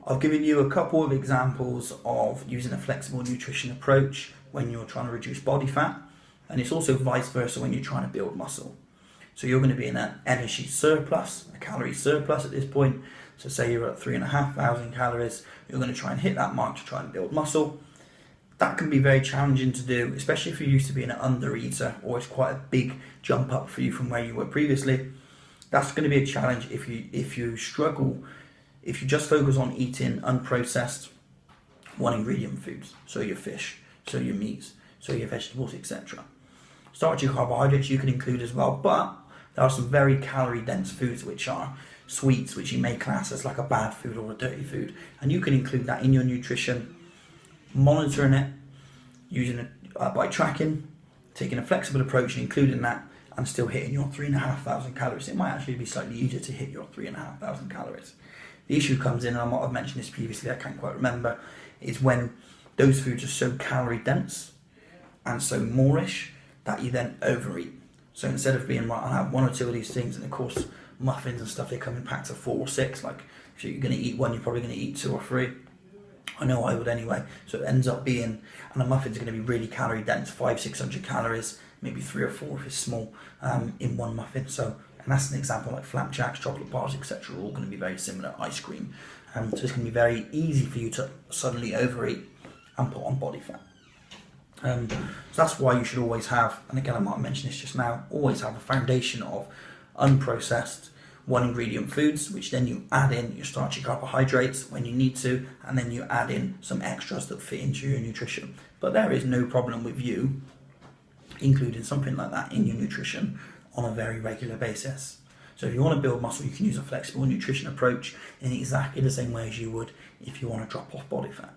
I've given you a couple of examples of using a flexible nutrition approach when you're trying to reduce body fat, and it's also vice versa when you're trying to build muscle. So you're going to be in an energy surplus, a calorie surplus at this point. So say you're at 3,500 calories, you're going to try and hit that mark to try and build muscle. That can be very challenging to do, especially if you're used to being an under-eater, or it's quite a big jump up for you from where you were previously. That's going to be a challenge if you struggle, if you just focus on eating unprocessed, one ingredient foods, so your fish, so your meats, so your vegetables, etc. Starchy carbohydrates you can include as well, but there are some very calorie dense foods which are sweets, which you may class as like a bad food or a dirty food, and you can include that in your nutrition, monitoring it, using it by tracking, taking a flexible approach and including that, and still hitting your 3,500 calories. It might actually be slightly easier to hit your 3,500 calories. The issue comes in, and I might have mentioned this previously, I can't quite remember, is when those foods are so calorie dense and so moreish that you then overeat. So instead of being, right, I'll have one or two of these things, and of course muffins and stuff, they come in packs of 4 or 6. Like if you're going to eat one, you're probably going to eat 2 or 3. I know I would anyway. So it ends up being, and the muffin's going to be really calorie dense, 500-600 calories, maybe 3 or 4 if it's small, in one muffin. So, and that's an example, like flapjacks, chocolate bars, etc. are all going to be very similar. Ice cream, so it's going to be very easy for you to suddenly overeat and put on body fat. So that's why you should always have, and again I might mention this just now, always have a foundation of unprocessed one ingredient foods, which then you add in your starchy carbohydrates when you need to, and then you add in some extras that fit into your nutrition. But there is no problem with you including something like that in your nutrition on a very regular basis. So if you want to build muscle, you can use a flexible nutrition approach in exactly the same way as you would if you want to drop off body fat.